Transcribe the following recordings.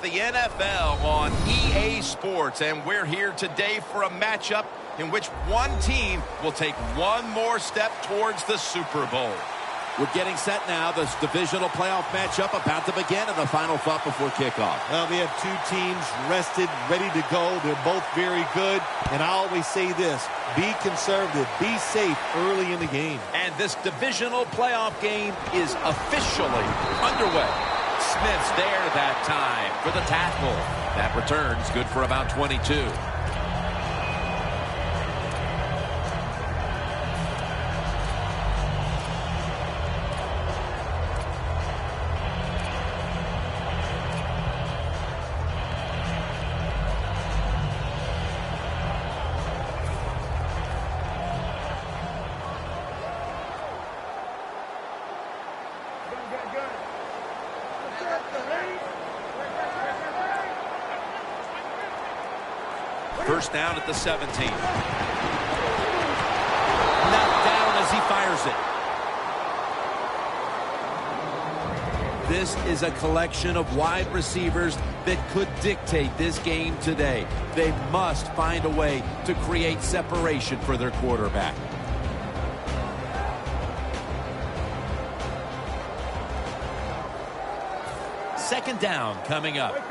the NFL on EA Sports, and we're here today for a matchup in which one team will take one more step towards the Super Bowl. We're getting set now. This divisional playoff matchup about to begin, and the final thought before kickoff. Well, we have two teams rested, ready to go. They're both very good, and I always say this, be conservative, be safe early in the game. And this divisional playoff game is officially underway. Smith's there that time for the tackle. That return's good for about 22. First down at the 17. Knocked down as he fires it. This is a collection of wide receivers that could dictate this game today. They must find a way to create separation for their quarterback. Second down coming up.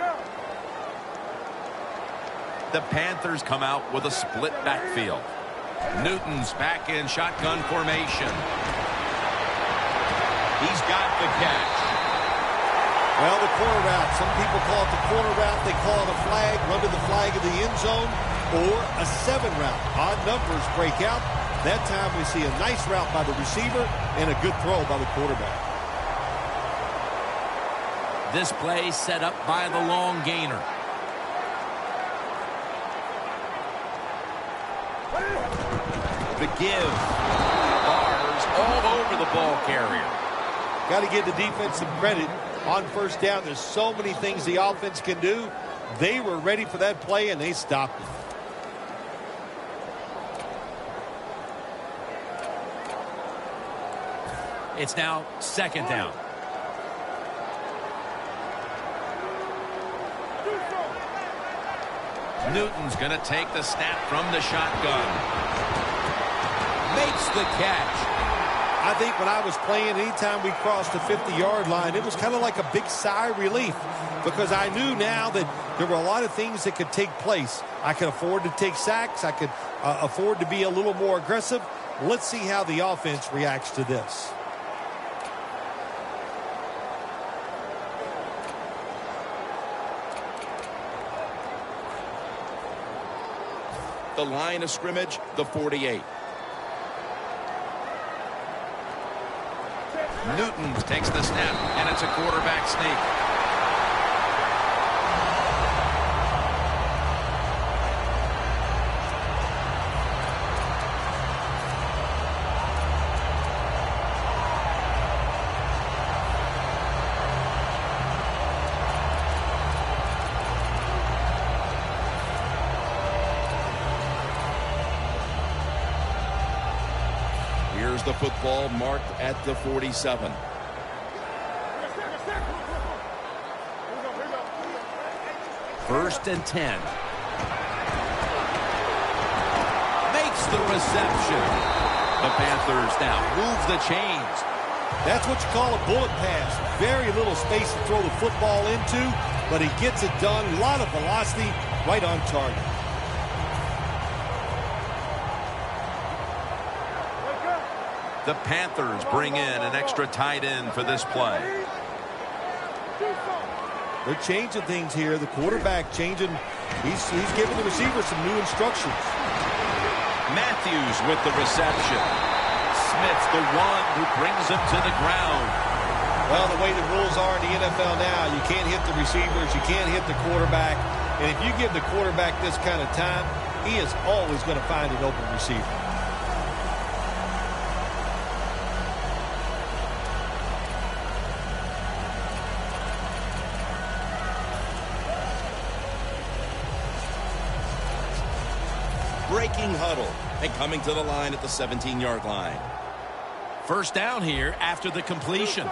The Panthers come out with a split backfield. Newton's back in shotgun formation. He's got the catch. Well, the corner route. Some people call it the corner route. They call it a flag. Run to the flag of the end zone. Or a 7 route. Odd numbers break out. That time we see a nice route by the receiver and a good throw by the quarterback. This play set up by the long gainer. The give. Bars all over the ball carrier. Got to give the defense some credit. On first down, there's so many things the offense can do. They were ready for that play, and they stopped it. It's now second down. Newton's going to take the snap from the shotgun. Makes the catch. I think when I was playing, anytime we crossed the 50-yard line, it was kind of like a big sigh of relief because I knew now that there were a lot of things that could take place. I could afford to take sacks. I could afford to be a little more aggressive. Let's see how the offense reacts to this. The line of scrimmage, the 48. Newton takes the snap, and it's a quarterback sneak. Here's the football marked at the 47. First and 10. Makes the reception. The Panthers now move the chains. That's what you call a bullet pass. Very little space to throw the football into, but he gets it done. A lot of velocity, right on target. The Panthers bring in an extra tight end for this play. They're changing things here. The quarterback changing. He's giving the receiver some new instructions. Matthews with the reception. Smith's the one who brings him to the ground. Well, the way the rules are in the NFL now, you can't hit the receivers, you can't hit the quarterback. And if you give the quarterback this kind of time, he is always going to find an open receiver. Breaking huddle and coming to the line at the 17-yard line. First down here after the completion.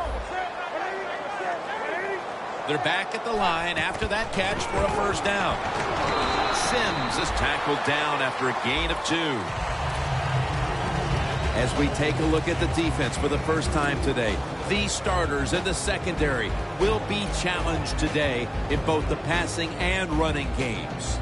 They're back at the line after that catch for a first down. Sims is tackled down after a gain of 2. As we take a look at the defense for the first time today, these starters in the secondary will be challenged today in both the passing and running games.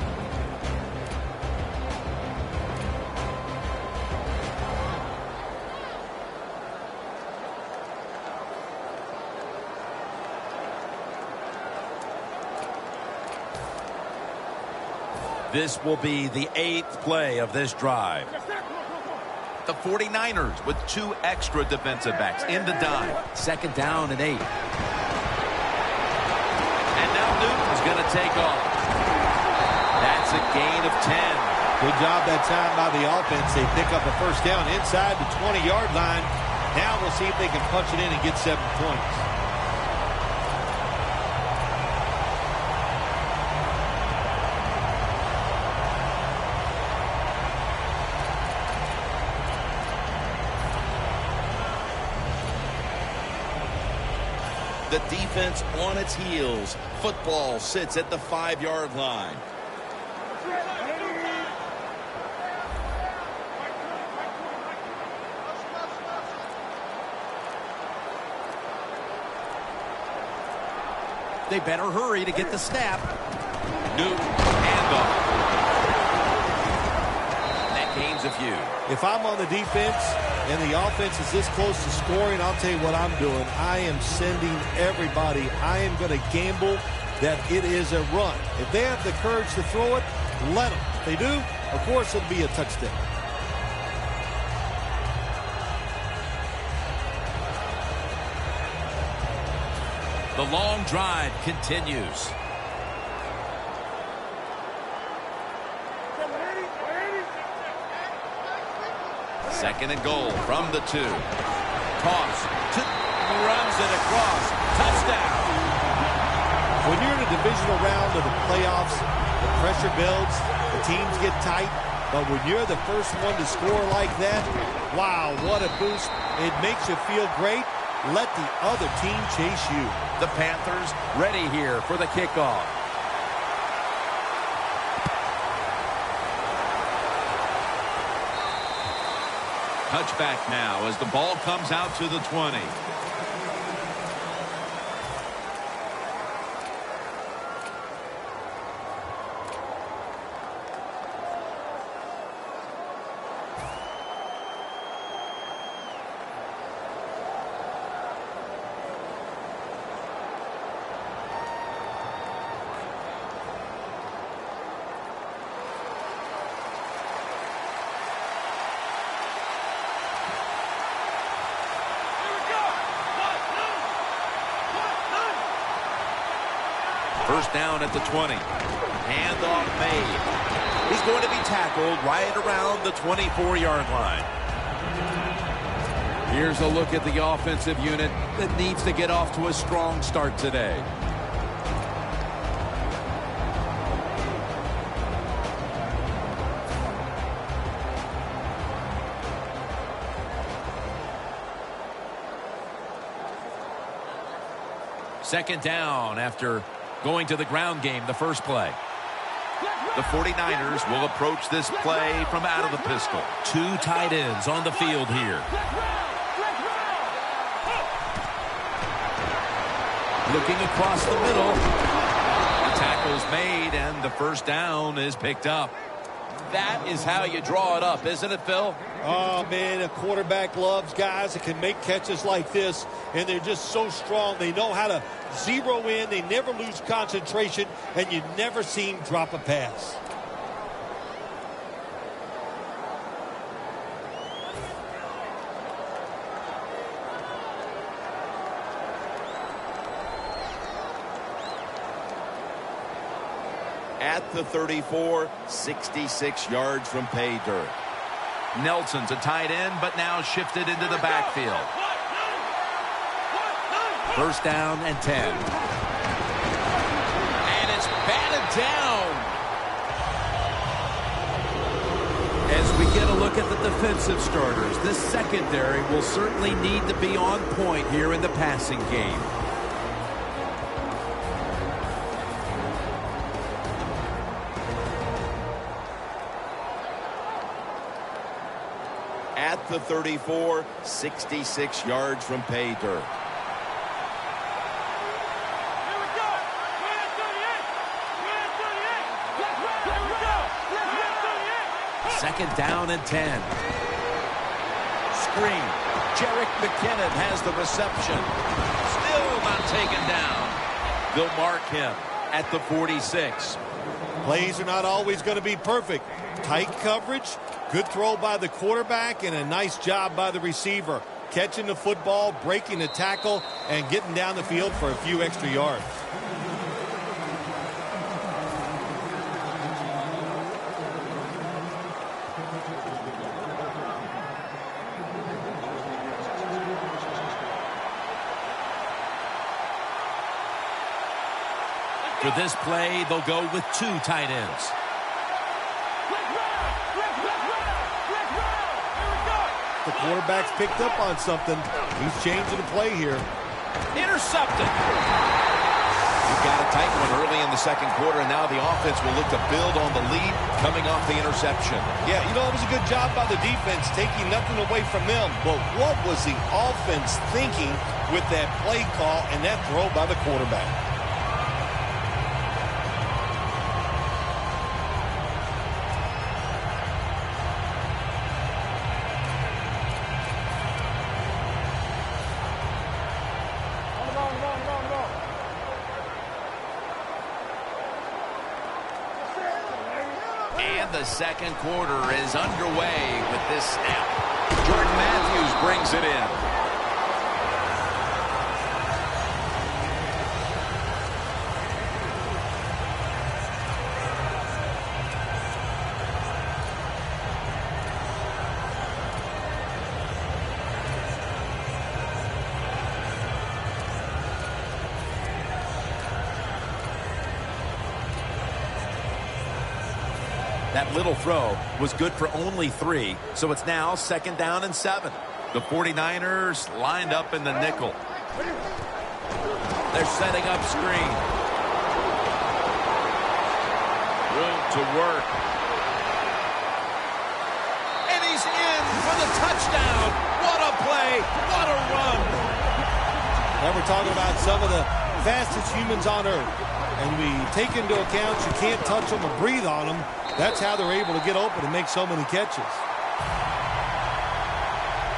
This will be the 8th play of this drive. The 49ers with 2 extra defensive backs in the dime. 2nd down and 8. And now Newton's going to take off. That's a gain of 10. Good job that time by the offense. They pick up a first down inside the 20-yard line. Now we'll see if they can punch it in and get 7 points. The defense on its heels. Football sits at the 5-yard line. They better hurry to get the snap. Newton, handoff. That gains a few. If I'm on the defense and the offense is this close to scoring, I'll tell you what I'm doing. I am sending everybody. I am going to gamble that it is a run. If they have the courage to throw it, let them. If they do, of course it'll be a touchdown. The long drive continues. Second and goal from the 2. Toss. Runs it across. Touchdown. When you're in a divisional round of the playoffs, the pressure builds, the teams get tight. But when you're the first one to score like that, wow, what a boost. It makes you feel great. Let the other team chase you. The Panthers ready here for the kickoff. Touchback now as the ball comes out to the 20. First down at the 20. Handoff made. He's going to be tackled right around the 24-yard line. Here's a look at the offensive unit that needs to get off to a strong start today. Second down after going to the ground game the first play. The 49ers will approach this play from out of the pistol. 2 tight ends on the field here. Looking across the middle. The tackle's made and the first down is picked up. That is how you draw it up, isn't it, Phil? Oh, man, a quarterback loves guys that can make catches like this, and they're just so strong. They know how to zero in. They never lose concentration, and you never see him drop a pass. At the 34, 66 yards from pay dirt. Nelson's a tight end, but now shifted into the backfield. First down and 10. And it's batted down. As we get a look at the defensive starters, this secondary will certainly need to be on point here in the passing game. the 34, 66 yards from pay dirt. Second down and 10. Screen. Jerick McKinnon has the reception. Still not taken down. They'll mark him at the 46. Plays are not always going to be perfect. Tight coverage, good throw by the quarterback, and a nice job by the receiver. Catching the football, breaking the tackle, and getting down the field for a few extra yards. For this play, they'll go with 2 tight ends. The quarterback's picked up on something. He's changing the play here. Intercepted. You've got a tight one early in the second quarter, and now the offense will look to build on the lead coming off the interception. Yeah, you know, it was a good job by the defense, taking nothing away from them. But what was the offense thinking with that play call and that throw by the quarterback? And the second quarter is underway with this snap. Jordan Matthews brings it in. That little throw was good for only 3, so it's now second down and 7. The 49ers lined up in the nickel. They're setting up screen. Room to work. And he's in for the touchdown. What a play. What a run. Now we're talking about some of the fastest humans on earth. And we take into account you can't touch them or breathe on them. That's how they're able to get open and make so many catches.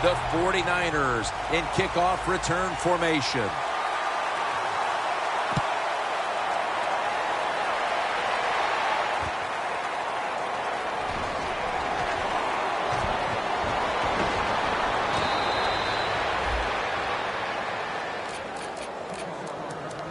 The 49ers in kickoff return formation.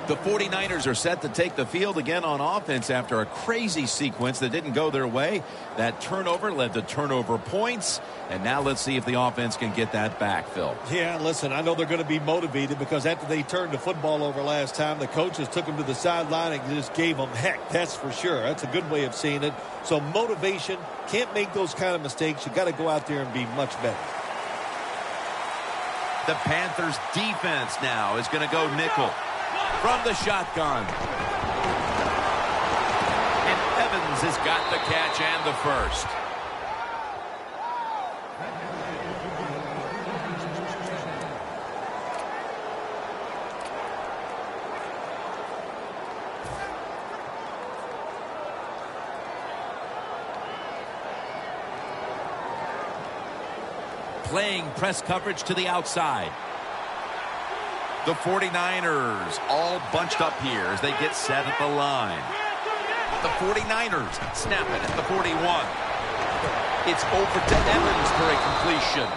The 49ers are set to take the field again on offense after a crazy sequence that didn't go their way. That turnover led to turnover points. And now let's see if the offense can get that back, Phil. Yeah, listen, I know they're going to be motivated because after they turned the football over last time, the coaches took them to the sideline and just gave them heck. That's for sure. That's a good way of seeing it. So motivation, can't make those kind of mistakes. You got to go out there and be much better. The Panthers defense now is going to go nickel. From the shotgun. And Evans has got the catch and the first. Playing press coverage to the outside. The 49ers all bunched up here as they get set at the line. The 49ers snap it at the 41. It's over to Evans for a completion.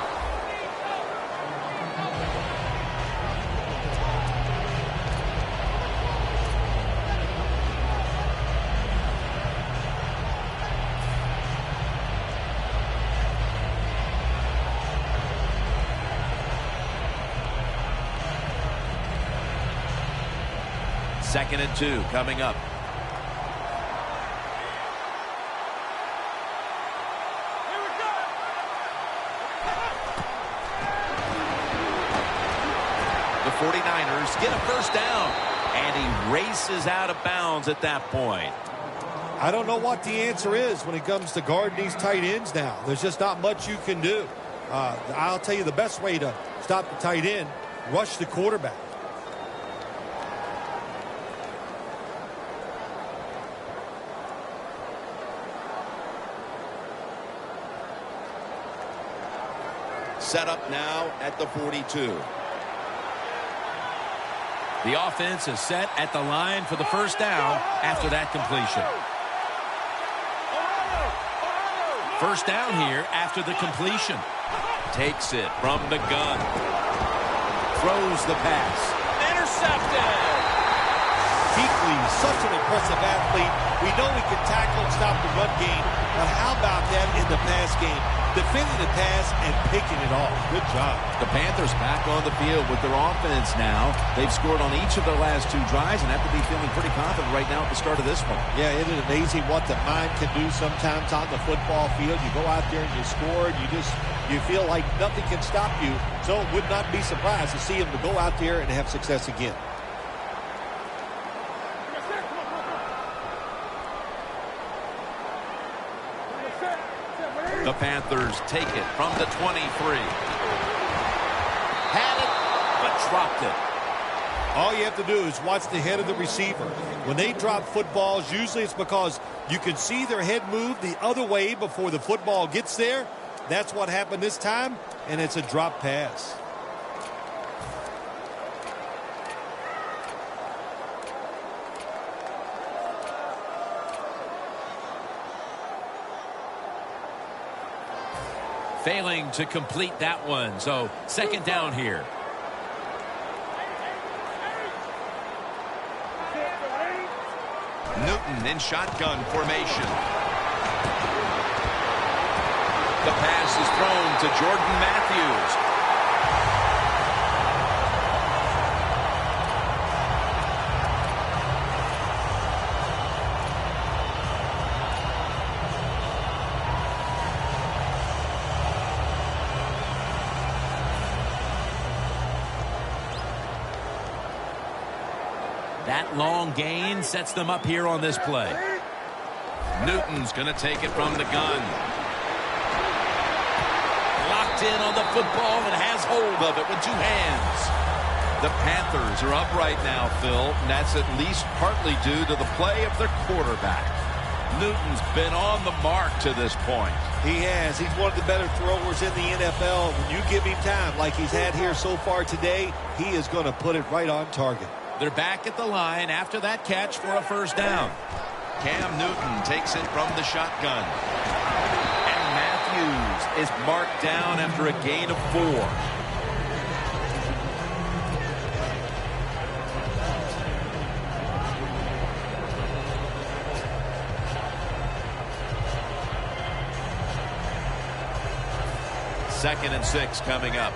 Second and 2 coming up. The 49ers get a first down. And he races out of bounds at that point. I don't know what the answer is when it comes to guarding these tight ends now. There's just not much you can do. I'll tell you the best way to stop the tight end, rush the quarterback. Set up now at the 42. The offense is set at the line for the first down after that completion. First down here after the completion. Takes it from the gun. Throws the pass. Intercepted! Kuechly, such an impressive athlete. We know he can tackle and stop the run game, but how about that in the pass game? Defending the pass and picking it off. Good job. The Panthers back on the field with their offense now. They've scored on each of their last 2 drives and have to be feeling pretty confident right now at the start of this one. Yeah, it is amazing what the mind can do sometimes on the football field. You go out there and you score, and you feel like nothing can stop you. So would not be surprised to see him to go out there and have success again. The Panthers take it from the 23. Had it, but dropped it. All you have to do is watch the head of the receiver. When they drop footballs, usually it's because you can see their head move the other way before the football gets there. That's what happened this time, and it's a drop pass. Failing to complete that one. So second down here. Newton in shotgun formation. The pass is thrown to Jordan Matthews. That long gain sets them up here on this play. Newton's going to take it from the gun. Locked in on the football and has hold of it with 2 hands. The Panthers are up right now, Phil, and that's at least partly due to the play of their quarterback. Newton's been on the mark to this point. He has. He's one of the better throwers in the NFL. When you give him time like he's had here so far today, he is going to put it right on target. They're back at the line after that catch for a first down. Cam Newton takes it from the shotgun. And Matthews is marked down after a gain of 4. Second and 6 coming up.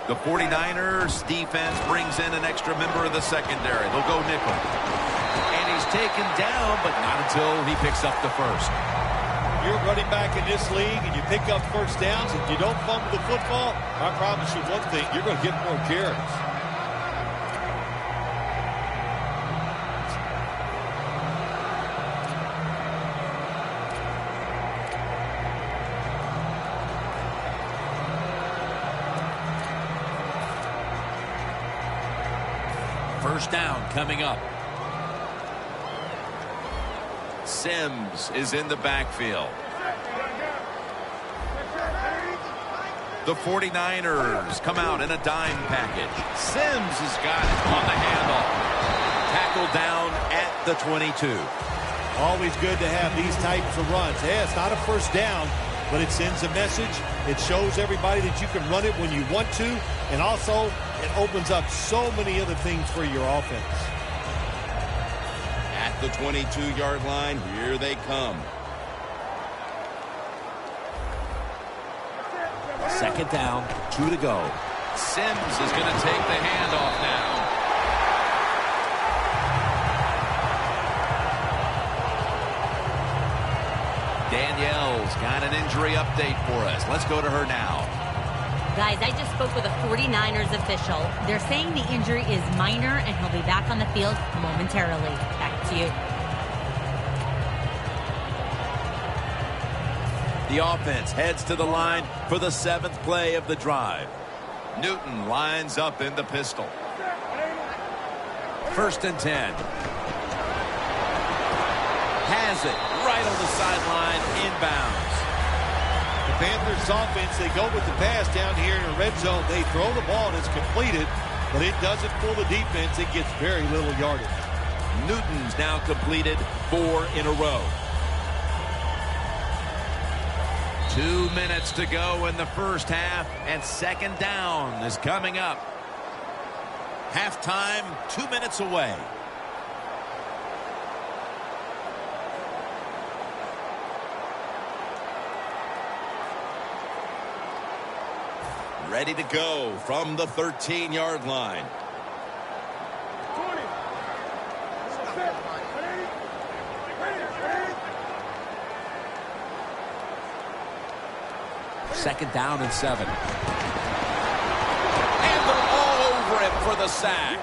The 49ers defense brings in an extra member of the secondary. They'll go nickel. And he's taken down, but not until he picks up the first. You're running back in this league and you pick up first downs. If you don't fumble the football, I promise you one thing, you're going to get more carries. First down coming up. Sims is in the backfield. The 49ers come out in a dime package. Sims has got it on the handle. Tackled down at the 22. Always good to have these types of runs. Hey, it's not a first down, but it sends a message. It shows everybody that you can run it when you want to, and also it opens up so many other things for your offense. At the 22-yard line, here they come. Second down, 2 to go. Sims is going to take the handoff now. Danielle's got an injury update for us. Let's go to her now. Guys, I just spoke with a 49ers official. They're saying the injury is minor and he'll be back on the field momentarily. Back to you. The offense heads to the line for the 7th play of the drive. Newton lines up in the pistol. 1st and 10. Has it right on the sideline, inbounds. The Panthers offense, they go with the pass down here in the red zone. They throw the ball and it's completed, but it doesn't fool the defense. It gets very little yardage. Newton's now completed 4 in a row. 2 minutes to go in the first half, and 2nd down is coming up. Halftime, 2 minutes away. Ready to go from the 13-yard line. Second down and 7. And they're all over him for the sack.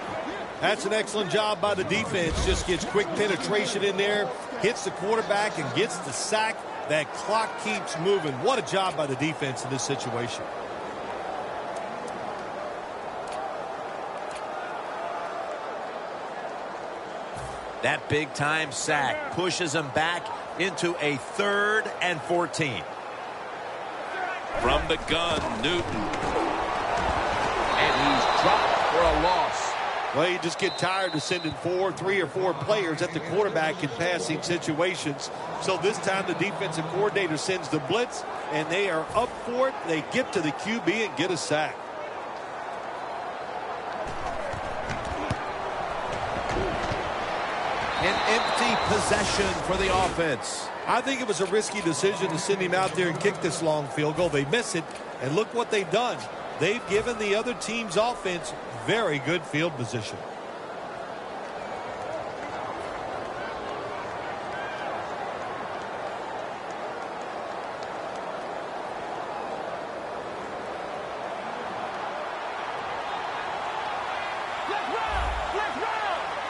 That's an excellent job by the defense. Just gets quick penetration in there, hits the quarterback, and gets the sack. That clock keeps moving. What a job by the defense in this situation. That big-time sack pushes him back into a 3rd and 14. From the gun, Newton. And he's dropped for a loss. Well, you just get tired of sending 3 or 4 players at the quarterback in passing situations. So this time the defensive coordinator sends the blitz, and they are up for it. They get to the QB and get a sack. An empty possession for the offense. I think it was a risky decision to send him out there and kick this long field goal. They miss it, and look what they've done. They've given the other team's offense very good field position.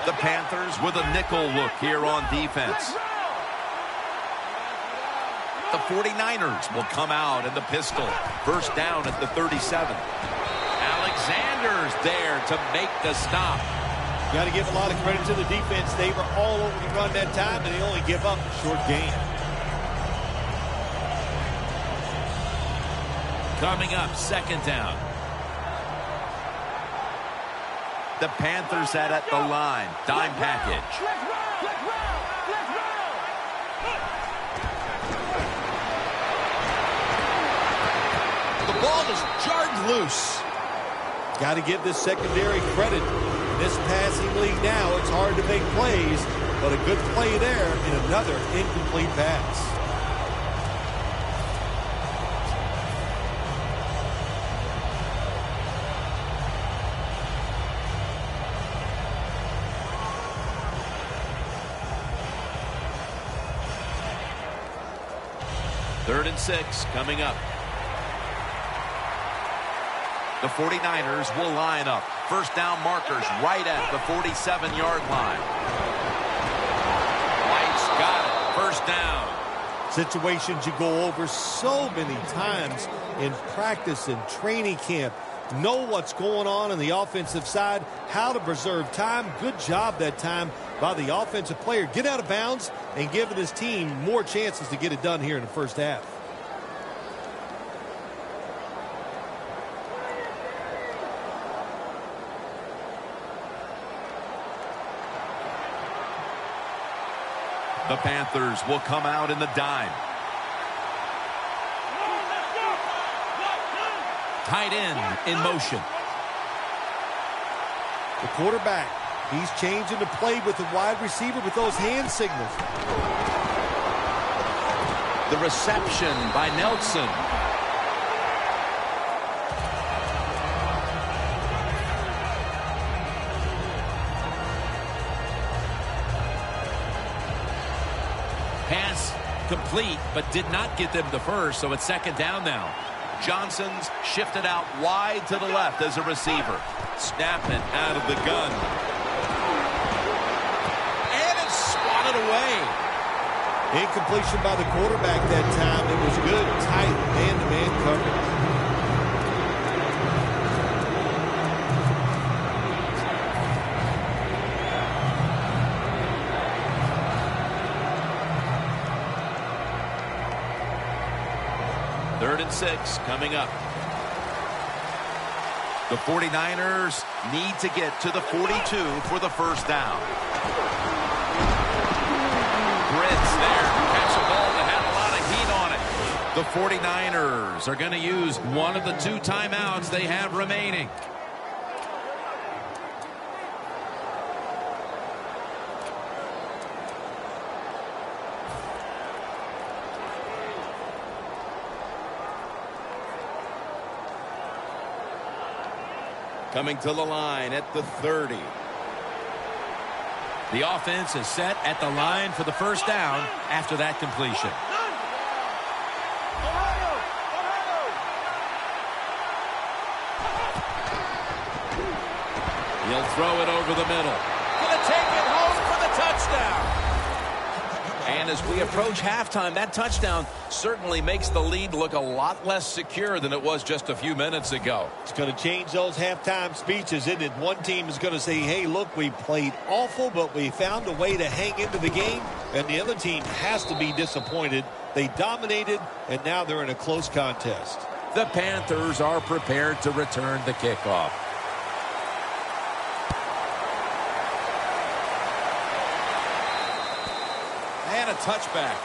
The Panthers with a nickel look here on defense. The 49ers will come out in the pistol. 1st down at the 37. Alexander's there to make the stop. Got to give a lot of credit to the defense. They were all over the run that time, and they only give up a short gain. Coming up, 2nd down. The Panthers at the line. Dime package. The ball is jarred loose. Got to give this secondary credit. In this passing league now, it's hard to make plays, but a good play there and another incomplete pass. Third and 6 coming up. The 49ers will line up. 1st down markers right at the 47-yard line. White's got it. 1st down. Situations you go over so many times in practice and training camp. Know what's going on the offensive side, how to preserve time. Good job that time by the offensive player. Get out of bounds and giving his team more chances to get it done here in the first half. The Panthers will come out in the dime. Tight end in motion. The quarterback, he's changing the play with the wide receiver with those hand signals. The reception by Nelson. Pass complete, but did not get them the first, so it's 2nd down now. Johnson's shifted out wide to the left as a receiver. Snapping out of the gun. And it's swatted away. Incompletion by the quarterback that time. It was good 3rd and 6 coming up. The 49ers need to get to the 42 for the first down. Brits there to catch a ball that had a lot of heat on it. The 49ers Are going to use one of the 2 timeouts they have remaining. Coming to the line at the 30. The offense is set at the line for the first down after that completion. He'll throw it over the middle. Gonna take it home for the touchdown. And as we approach halftime, that touchdown certainly makes the lead look a lot less secure than it was just a few minutes ago. It's going to change those halftime speeches, isn't it? One team is going to say, hey, look, we played awful, but we found a way to hang into the game. And the other team has to be disappointed. They dominated, and now they're in a close contest. The Panthers are prepared to return the kickoff. And a touchback.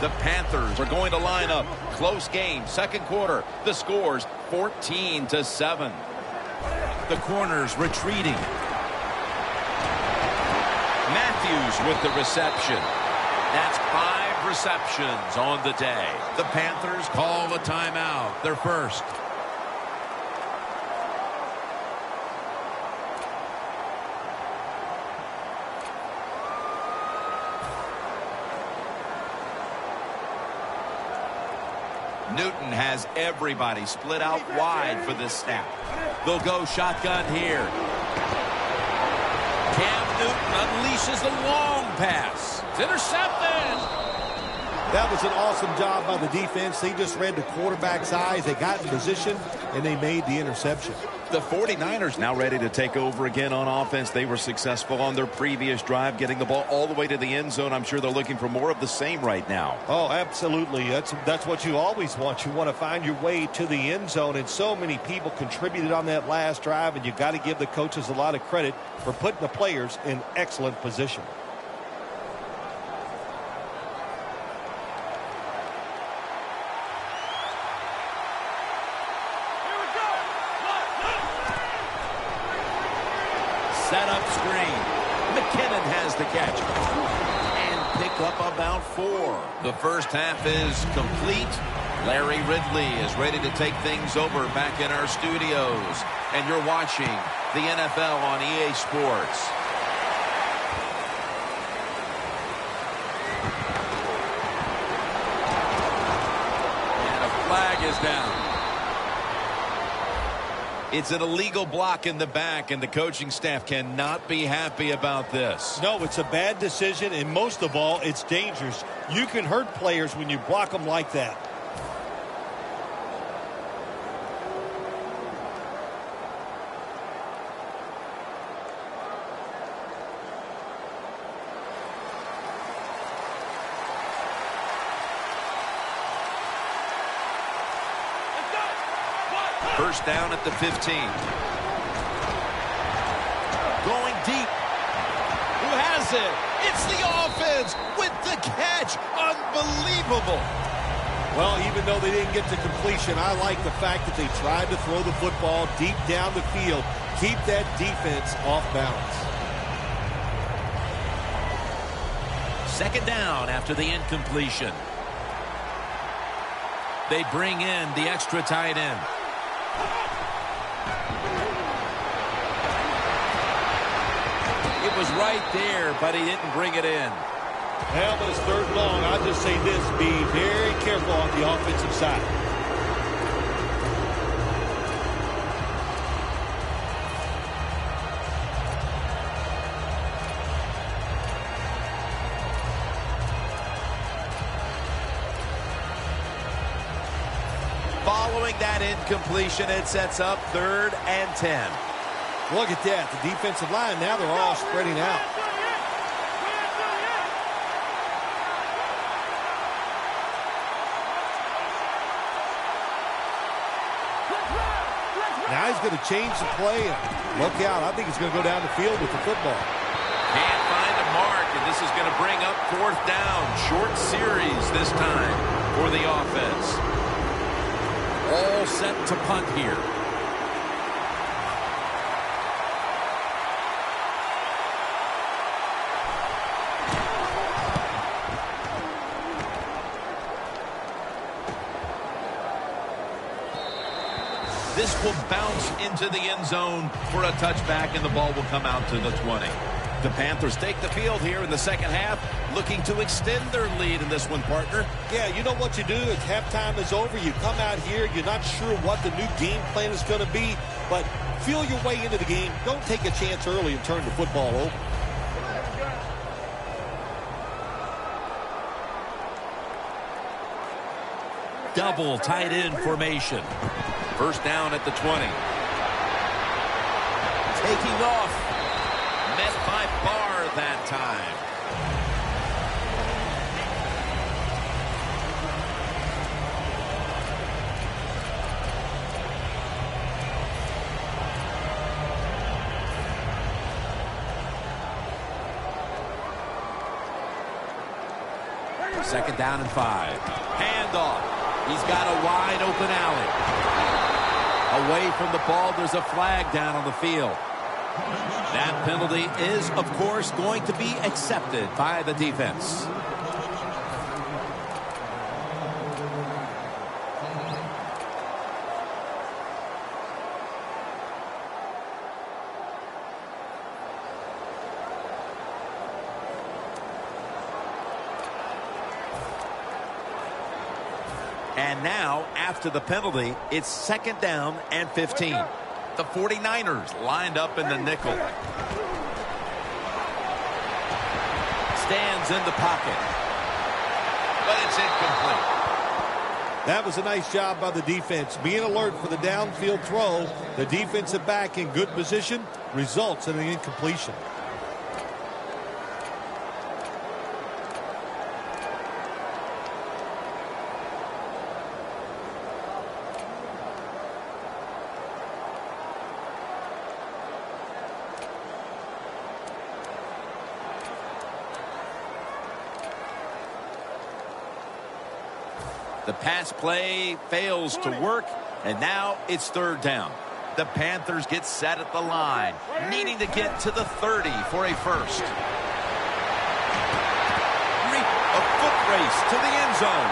The Panthers are going to line up. Close game, 2nd quarter. The score's 14-7. The corners retreating. Matthews with the reception. That's 5 receptions on the day. The Panthers call the timeout, their first. Newton has everybody split out wide for this snap. They'll go shotgun here. Cam Newton unleashes the long pass. It's intercepted. That was an awesome job by the defense. They just read the quarterback's eyes. They got in position, and they made the interception. The 49ers now ready to take over again on offense. They were successful on their previous drive, getting the ball all the way to the end zone. I'm sure they're looking for more of the same right now. Oh, absolutely. That's what you always want. You want to find your way to the end zone, and so many people contributed on that last drive, and you got to give the coaches a lot of credit for putting the players in excellent position. Set up screen. McKinnon has the catch. And pick up about 4. The first half is complete. Larry Ridley is ready to take things over back in our studios. And you're watching the NFL on EA Sports. And a flag is down. It's an illegal block in the back, and the coaching staff cannot be happy about this. No, it's a bad decision, and most of all, it's dangerous. You can hurt players when you block them like that. First down at the 15. Going deep. Who has it? It's the offense with the catch. Unbelievable. Well, even though they didn't get to completion, I like the fact that they tried to throw the football deep down the field. Keep that defense off balance. 2nd down after the incompletion. They bring in the extra tight end. It was right there, but he didn't bring it in. Well, but it's 3rd long. I'll just say this. Be very careful on the offensive side. Following that incompletion, it sets up 3rd and 10. Look at that. The defensive line, now they're all spreading out. Now he's going to change the play. Look out. I think he's going to go down the field with the football. Can't find a mark, and this is going to bring up 4th down. Short series this time for the offense. All set to punt here. This will bounce into the end zone for a touchback, and the ball will come out to the 20. The Panthers take the field here in the second half, looking to extend their lead in this one, partner. Yeah, you know what you do? It's halftime is over. You come out here. You're not sure what the new game plan is going to be, but feel your way into the game. Don't take a chance early and turn the football over. Double tight end formation. 1st down at the 20. Taking off. Met by Barr that time. Second down and 5. Handoff. He's got a wide open alley. Away from the ball, there's a flag down on the field. That penalty is, of course, going to be accepted by the defense. And now, after the penalty, it's 2nd down and 15. The 49ers lined up in the nickel. Stands in the pocket. But it's incomplete. That was a nice job by the defense. Being alert for the downfield throw, the defensive back in good position results in an incompletion. The pass play fails to work, and now it's 3rd down. The Panthers get set at the line, needing to get to the 30 for a first. A foot race to the end zone.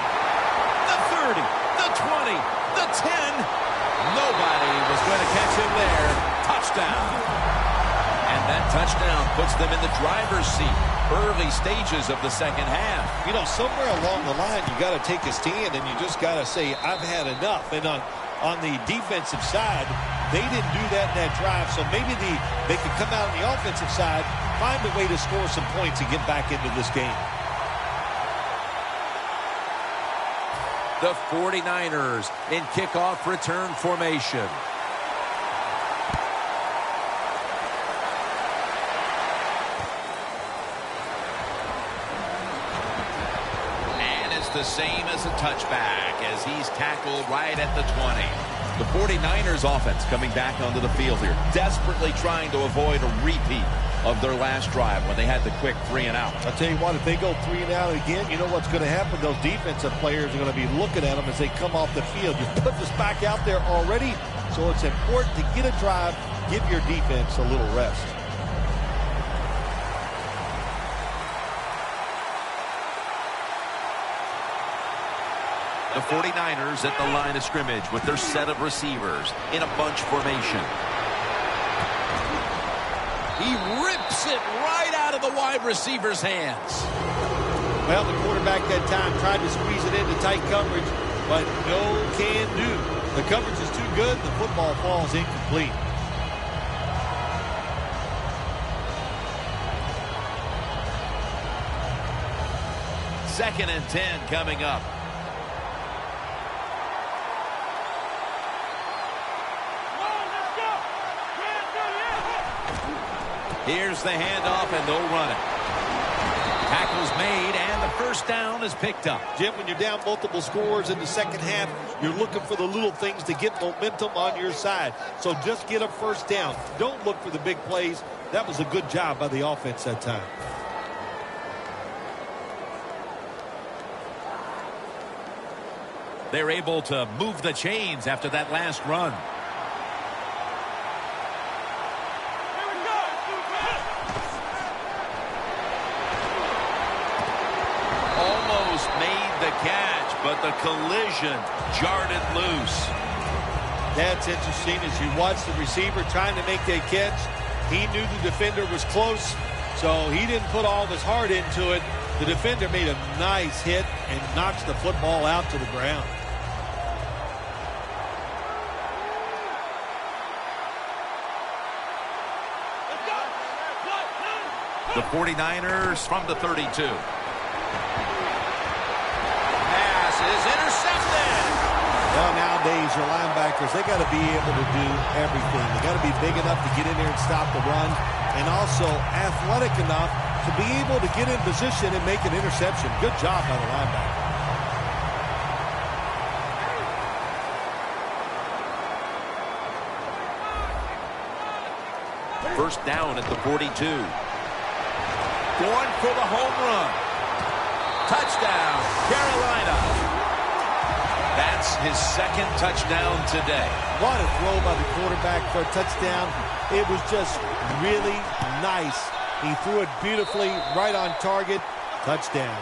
The 30, the 20, the 10. Nobody was going to catch him there. Touchdown. And that touchdown puts them in the driver's seat. Early stages of the second half. You know, somewhere along the line, you got to take a stand and you just got to say, I've had enough. And on the defensive side, they didn't do that in that drive. So maybe they could come out on the offensive side, find a way to score some points and get back into this game. The 49ers in kickoff return formation. The same as a touchback as he's tackled right at the 20. The 49ers offense coming back onto the field here, desperately trying to avoid a repeat of their last drive when they had the quick 3 and out. I'll tell you what, if they go 3 and out again, you know what's going to happen? Those defensive players are going to be looking at them as they come off the field. You put this back out there already, so it's important to get a drive, give your defense a little rest. The 49ers at the line of scrimmage with their set of receivers in a bunch formation. He rips it right out of the wide receiver's hands. Well, the quarterback that time tried to squeeze it into tight coverage, but no can do. The coverage is too good. The football falls incomplete. Second and 10 coming up. Here's the handoff, and they'll run it. Tackle's made, and the first down is picked up. Jim, when you're down multiple scores in the second half, you're looking for the little things to get momentum on your side. So just get a first down. Don't look for the big plays. That was a good job by the offense that time. They're able to move the chains after that last run. Almost made the catch, but the collision jarred it loose. That's interesting. As you watch the receiver trying to make that catch, he knew the defender was close, so he didn't put all of his heart into it. The defender made a nice hit and knocks the football out to the ground. The 49ers from the 32. Pass is intercepted. Well, nowadays, your linebackers, they got to be able to do everything. They got to be big enough to get in there and stop the run, and also athletic enough to be able to get in position and make an interception. Good job by the linebacker. First down at the 42. Going for the home run. Touchdown, Carolina. That's his second touchdown today. What a throw by the quarterback for a touchdown. It was just really nice. He threw it beautifully, right on target. Touchdown.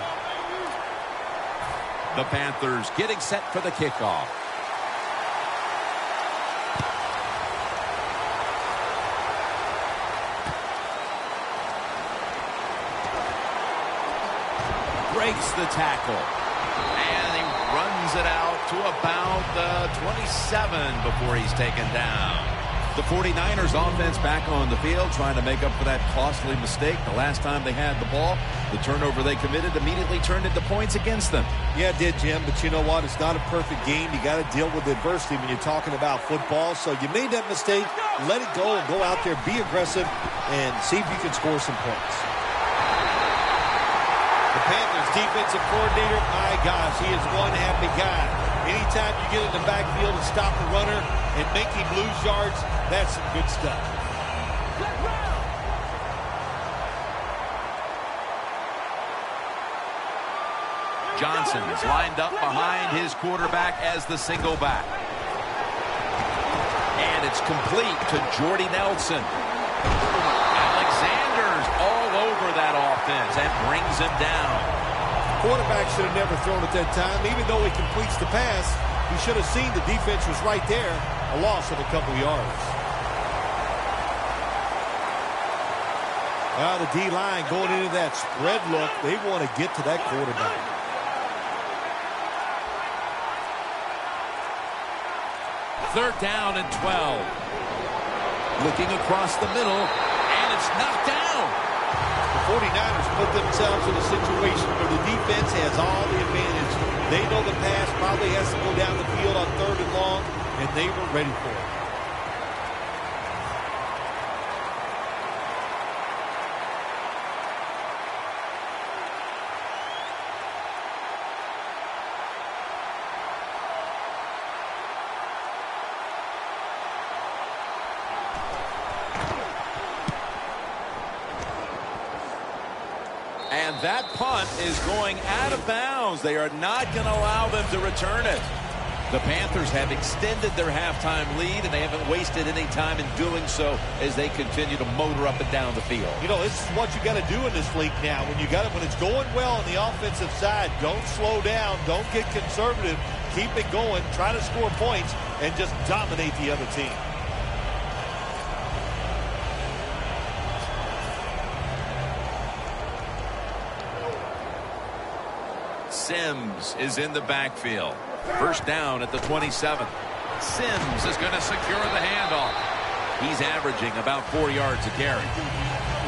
The Panthers getting set for the kickoff. Breaks the tackle. And he runs it out to about the 27 before he's taken down. The 49ers offense back on the field trying to make up for that costly mistake. The last time they had the ball, the turnover they committed immediately turned into points against them. Yeah, it did, Jim, but you know what? It's not a perfect game. You got to deal with adversity when you're talking about football. So you made that mistake, let it go, and go out there, be aggressive, and see if you can score some points. The Panthers defensive coordinator, my gosh, he is one happy guy. Anytime you get in the backfield and stop the runner and make him lose yards, that's some good stuff. Johnson's lined up behind his quarterback as the single back. And it's complete to Jordy Nelson. Alexander's all over that offense and brings him down. Quarterback should have never thrown at that time. Even though he completes the pass, he should have seen the defense was right there. A loss of a couple yards. Now the D-line going into that spread look. They want to get to that quarterback. Third down and 12. Looking across the middle, and it's knocked down. The 49ers put themselves in a situation where the defense has all the advantage. They know the pass probably has to go down the field on third and long, and they were ready for it. And that punt is going out of bounds. They are not going to allow them to return it. The Panthers have extended their halftime lead, and they haven't wasted any time in doing so as they continue to motor up and down the field. You know, this is what you got to do in this league now. When it's going well on the offensive side, don't slow down, don't get conservative, keep it going, try to score points, and just dominate the other team. Sims is in the backfield. First down at the 27. Sims is going to secure the handoff. He's averaging about 4 yards a carry.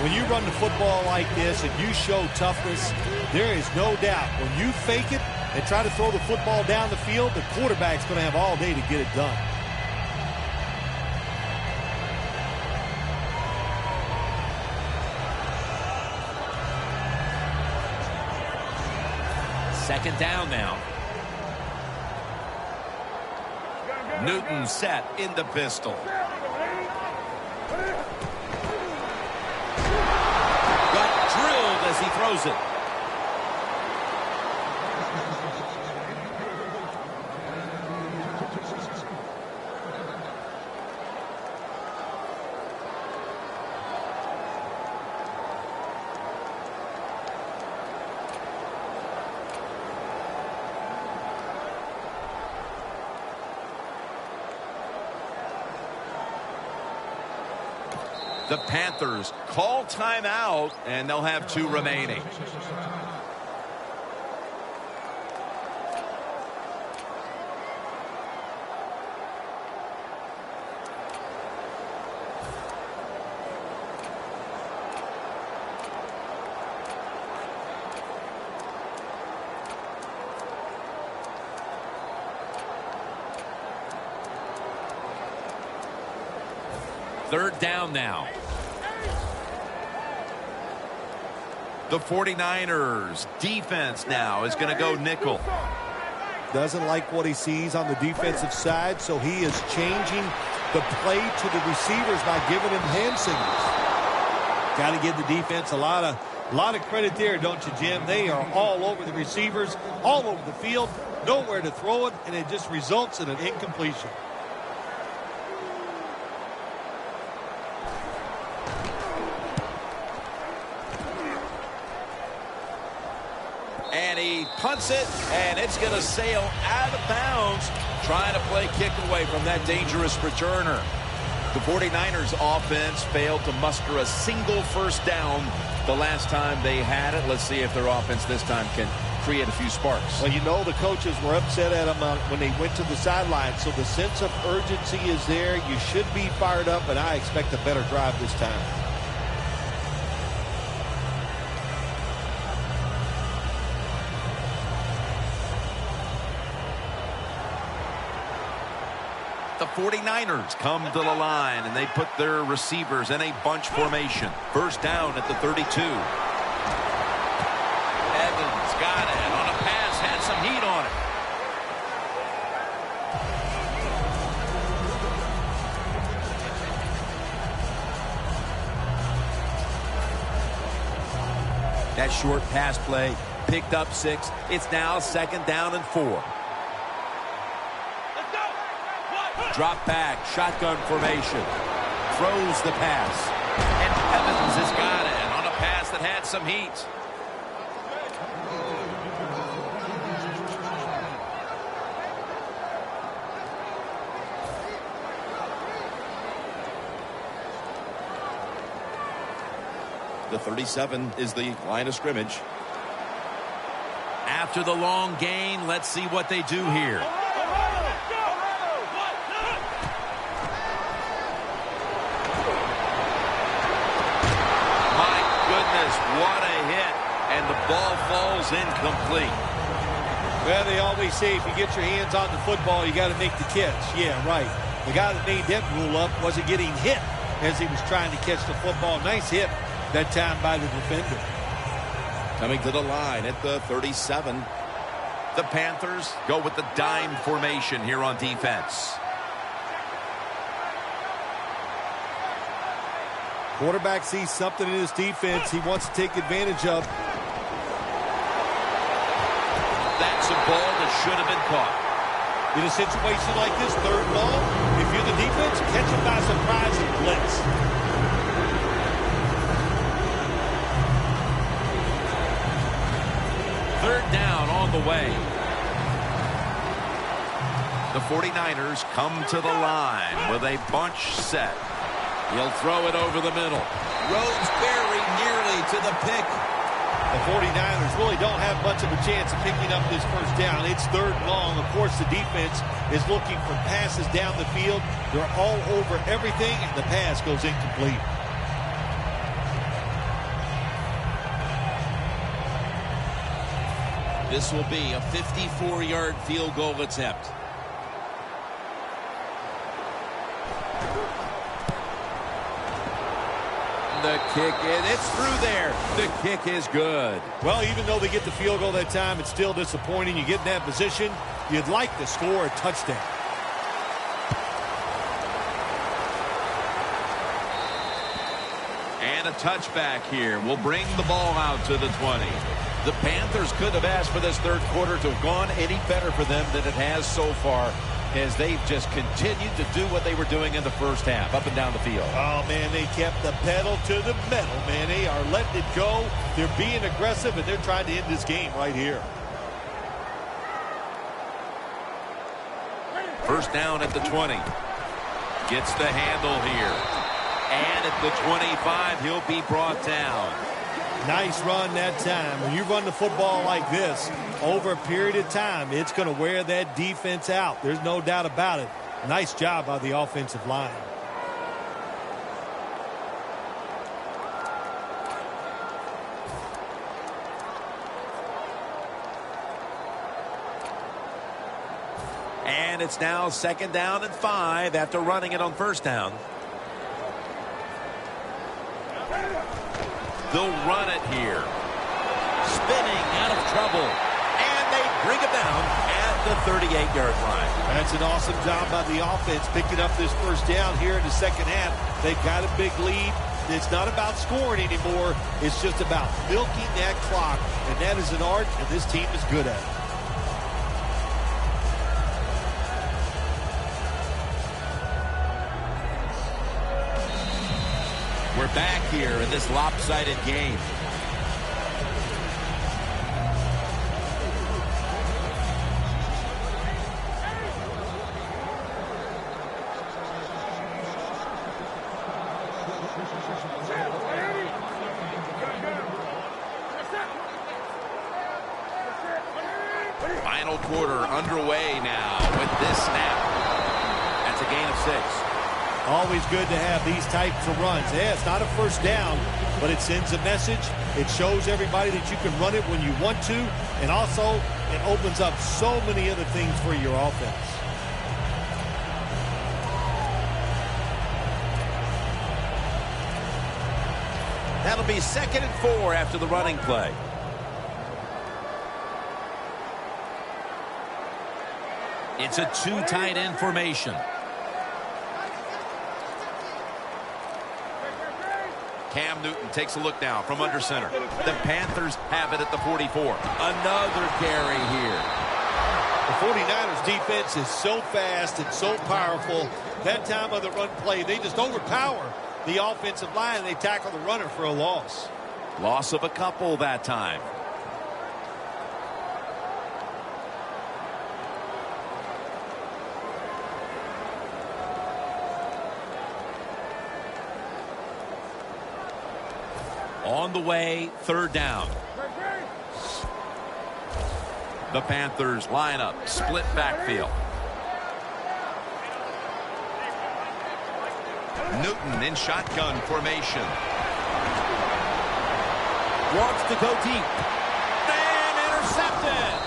When you run the football like this and you show toughness, there is no doubt when you fake it and try to throw the football down the field, the quarterback's going to have all day to get it done. Second down now. Newton set in the pistol. Got drilled as he throws it. The Panthers call timeout, and they'll have 2 remaining. Third down now. The 49ers defense now is going to go nickel. Doesn't like what he sees on the defensive side, so he is changing the play to the receivers by giving him hand signals. Got to give the defense a lot of credit there, don't you, Jim? They are all over the receivers, all over the field, nowhere to throw it, and it just results in an incompletion. And he punts it, and it's going to sail out of bounds, trying to play kick away from that dangerous returner. The 49ers offense failed to muster a single first down the last time they had it. Let's see if their offense this time can create a few sparks. Well, you know the coaches were upset at him when they went to the sideline, so the sense of urgency is there. You should be fired up, and I expect a better drive this time. The 49ers come to the line, and they put their receivers in a bunch formation. First down at the 32. Evans got it on a pass, had some heat on it. That short pass play picked up 6. It's now second down and 4. Drop back, shotgun formation. Throws the pass. And Evans has got it on a pass that had some heat. The 37 is the line of scrimmage. After the long gain, let's see what they do here. What a hit, and the ball falls incomplete. Well, they always say if you get your hands on the football, you got to make the catch. Yeah, right. The guy that made that rule up wasn't getting hit as he was trying to catch the football. Nice hit that time by the defender. Coming to the line at the 37. The Panthers go with the dime formation here on defense. Quarterback sees something in his defense he wants to take advantage of. That's a ball that should have been caught. In a situation like this, third and long, if you're the defense, catch him by surprise and blitz. Third down on the way. The 49ers come to the line with a bunch set. He'll throw it over the middle. Rhodes very nearly to the pick. The 49ers really don't have much of a chance of picking up this first down. It's third and long. Of course, the defense is looking for passes down the field. They're all over everything, and the pass goes incomplete. This will be a 54-yard field goal attempt. the kick it's through there. The kick is good. Well, even though they get the field goal that time, it's still disappointing. You get in that position, you'd like to score a touchdown. And a touchback here will bring the ball out to the 20. The Panthers could have asked for this third quarter to have gone any better for them than it has so far, as they've just continued to do what they were doing in the first half, up and down the field. Oh, man, they kept the pedal to the metal, man. They are letting it go. They're being aggressive, and they're trying to end this game right here. First down at the 20. Gets the handle here. And at the 25, he'll be brought down. Nice run that time. When you run the football like this, over a period of time, it's going to wear that defense out. There's no doubt about it. Nice job by the offensive line. And it's now 2nd down and 5 after running it on first down. They'll run it here. Spinning out of trouble. And they bring it down at the 38-yard line. That's an awesome job by the offense picking up this first down here in the second half. They've got a big lead. It's not about scoring anymore. It's just about milking that clock. And that is an art, and this team is good at it. We're back here in this lopsided game. Final quarter underway now with this snap. That's a gain of 6. Always good to have these types of runs. Yeah, it's not a first down, but it sends a message. It shows everybody that you can run it when you want to, and also it opens up so many other things for your offense. That'll be 2nd and 4 after the running play. It's a 2 tight end formation. Cam Newton takes a look now from under center. The Panthers have it at the 44. Another carry here. The 49ers defense is so fast and so powerful. That time of the run play, they just overpower the offensive line, and they tackle the runner for a loss. Loss of a couple that time. On the way, 3rd down. The Panthers line up, split backfield. Newton in shotgun formation. Wants to go deep. And intercepted.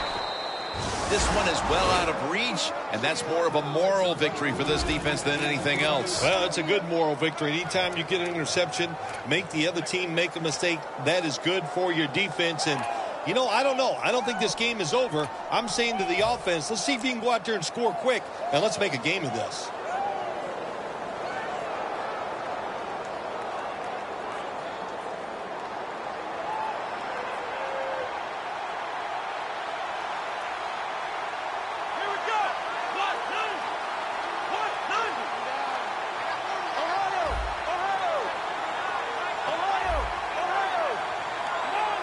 This one is well out of reach, and that's more of a moral victory for this defense than anything else. Well, it's a good moral victory. Anytime you get an interception, make the other team make a mistake, that is good for your defense. And, you know, I don't know. I don't think this game is over. I'm saying to the offense, let's see if you can go out there and score quick, and let's make a game of this.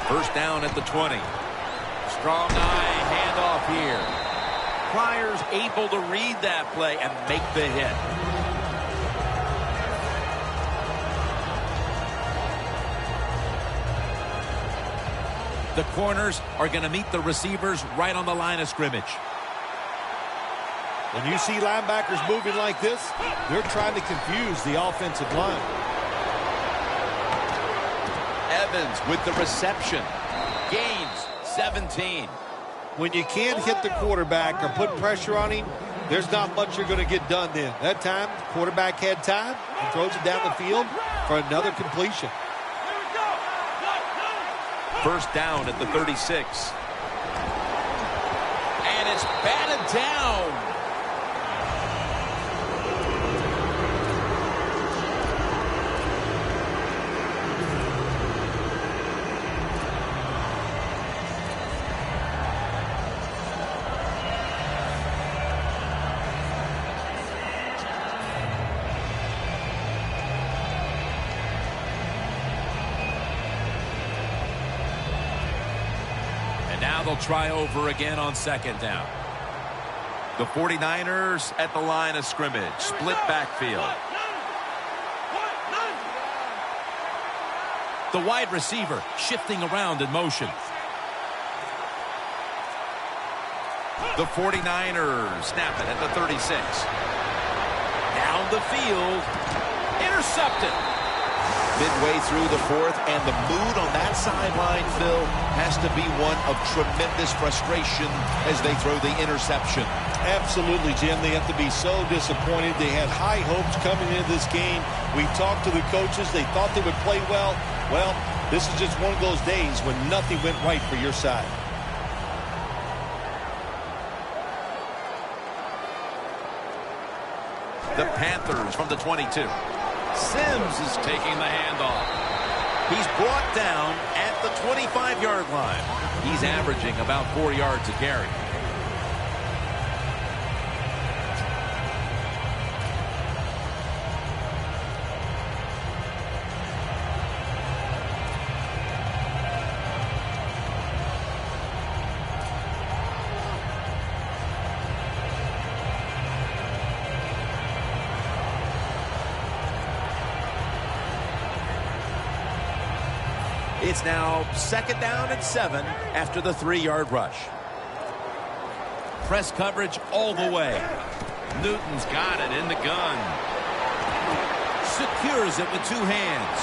First down at the 20. Strong eye handoff here. Flyers able to read that play and make the hit. The corners are going to meet the receivers right on the line of scrimmage. When you see linebackers moving like this, they're trying to confuse the offensive line. Evans with the reception. Gains 17. When you can't hit the quarterback or put pressure on him, there's not much you're going to get done then. That time, the quarterback had time and throws it down the field for another completion. First down at the 36. And it's batted down. Now they'll try over again on second down. The 49ers at the line of scrimmage. Split backfield. The wide receiver shifting around in motion. The 49ers snap it at the 36. Down the field. Intercepted. Midway through the fourth, and the mood on that sideline, Phil, has to be one of tremendous frustration as they throw the interception. Absolutely, Jim. They have to be so disappointed. They had high hopes coming into this game. We talked to the coaches. They thought they would play well. Well, this is just one of those days when nothing went right for your side. The Panthers from the 22. Sims is taking the handoff. He's brought down at the 25-yard line. He's averaging about 4 yards a carry. It's now second down and 7 after the 3-yard rush. Press coverage all the way. Newton's got it in the gun. Secures it with 2 hands.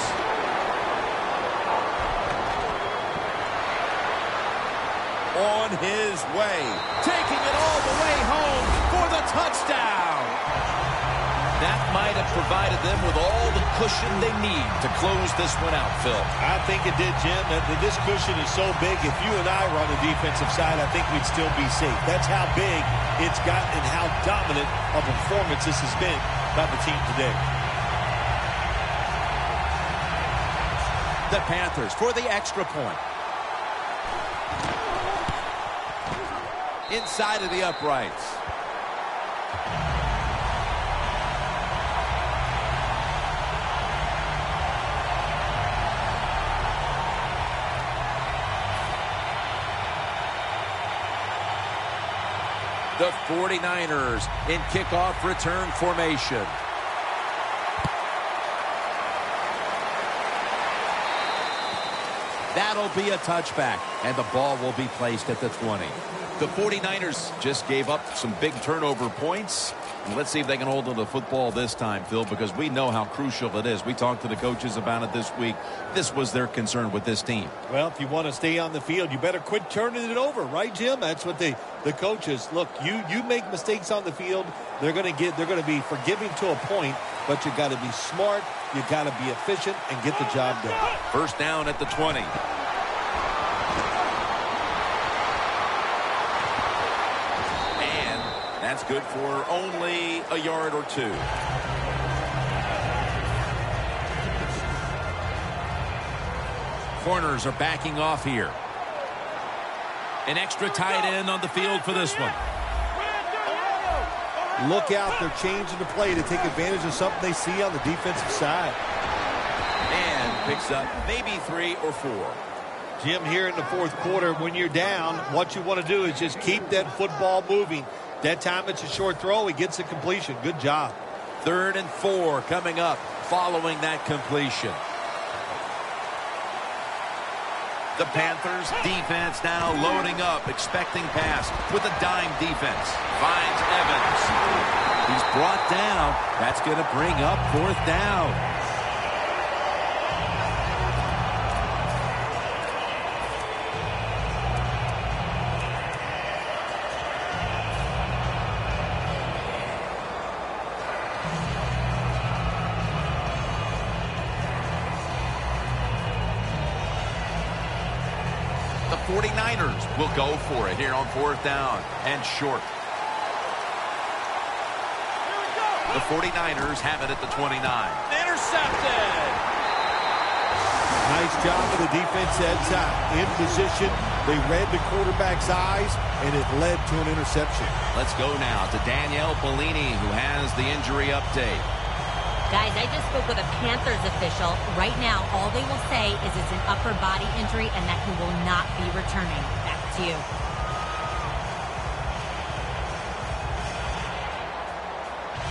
On his way. Taking it all the way home for the touchdown. That might have provided them with all the cushion they need to close this one out, Phil. I think it did, Jim. This cushion is so big, if you and I were on the defensive side, I think we'd still be safe. That's how big it's gotten and how dominant a performance this has been by the team today. The Panthers for the extra point. Inside of the uprights. The 49ers in kickoff return formation. That'll be a touchback, and the ball will be placed at the 20. The 49ers just gave up some big turnover points. And let's see if they can hold on to the football this time, Phil, because we know how crucial it is. We talked to the coaches about it this week. This was their concern with this team. Well, if you want to stay on the field, you better quit turning it over, right, Jim? That's what the coaches, look, you make mistakes on the field, they're going to be forgiving to a point, but you got to be smart, you got to be efficient and get the job done. First down at the 20. That's good for only a yard or 2. Corners are backing off here. An extra tight end on the field for this one. Look out, they're changing the play to take advantage of something they see on the defensive side. And picks up maybe 3 or 4. Jim, here in the fourth quarter, when you're down, what you want to do is just keep that football moving. That time it's a short throw. He gets the completion. Good job. 3rd and 4 coming up following that completion. The Panthers defense now loading up, expecting pass with a dime defense. Finds Evans. He's brought down. That's going to bring up 4th down. 49ers will go for it here on 4th down and short. The 49ers have it at the 29. Intercepted. Nice job of the defense that time. In position, they read the quarterback's eyes, and it led to an interception. Let's go now to Danielle Bellini, who has the injury update. Guys, I just spoke with a Panthers official. Right now, all they will say is it's an upper body injury and that he will not be returning. Back to you.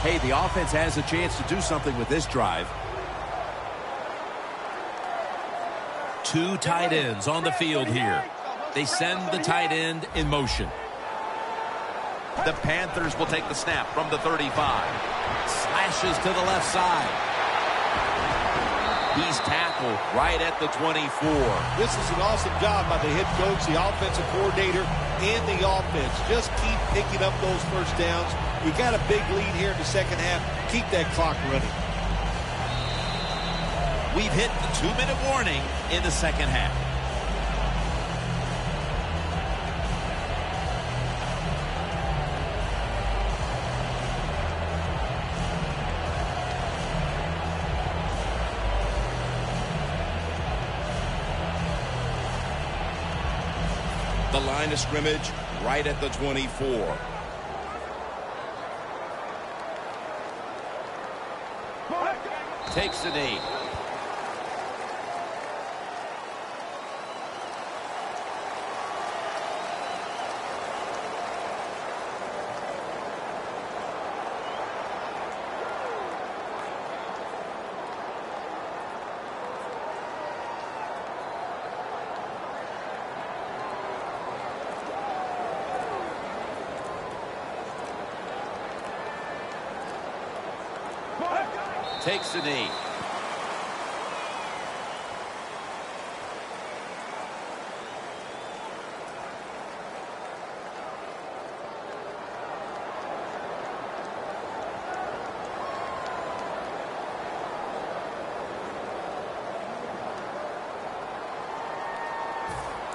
Hey, the offense has a chance to do something with this drive. Two tight ends on the field here. They send the tight end in motion. The Panthers will take the snap from the 35. Slashes to the left side. He's tackled right at the 24. This is an awesome job by the head coach, the offensive coordinator, and the offense. Just keep picking up those first downs. You got a big lead here in the second half. Keep that clock running. We've hit the 2-minute warning in the second half. The line of scrimmage right at the 24. Takes the knee. Takes the knee.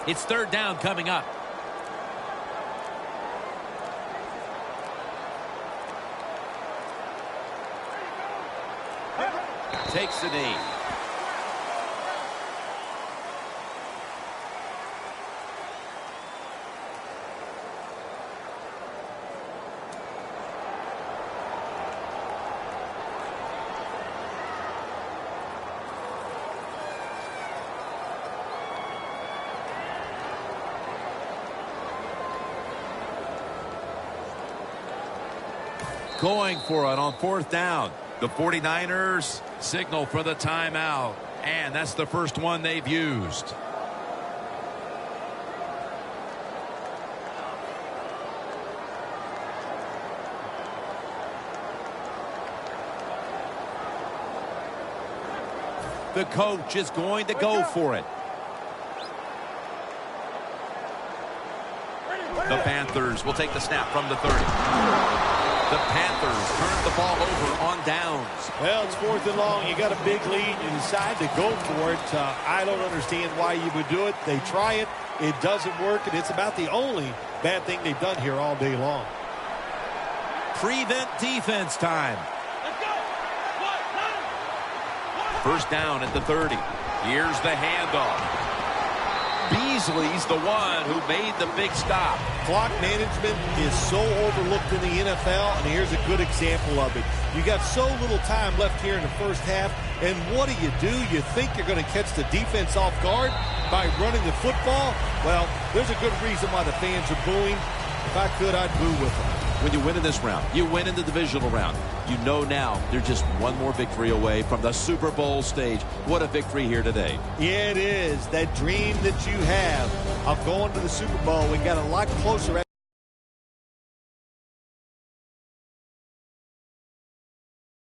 It's 3rd down coming up. Takes the knee. Going for it on 4th down. The 49ers signal for the timeout, and that's the first one they've used. The coach is going to go for it. The Panthers will take the snap from the 30. The Panthers turn the ball over on downs. Well, it's 4th and long. You got a big lead. You decide to go for it. I don't understand why you would do it. They try it. It doesn't work, and it's about the only bad thing they've done here all day long. Prevent defense time. First down at the 30. Here's the handoff. Beasley's the one who made the big stop. Clock management is so overlooked in the NFL, and here's a good example of it. You got so little time left here in the first half, and what do? You think you're going to catch the defense off guard by running the football? Well, there's a good reason why the fans are booing. If I could, I'd boo with them. When you win in this round, you win in the divisional round. You know now they're just one more victory away from the Super Bowl stage. What a victory here today. Yeah, it is. That dream that you have of going to the Super Bowl, we got a lot closer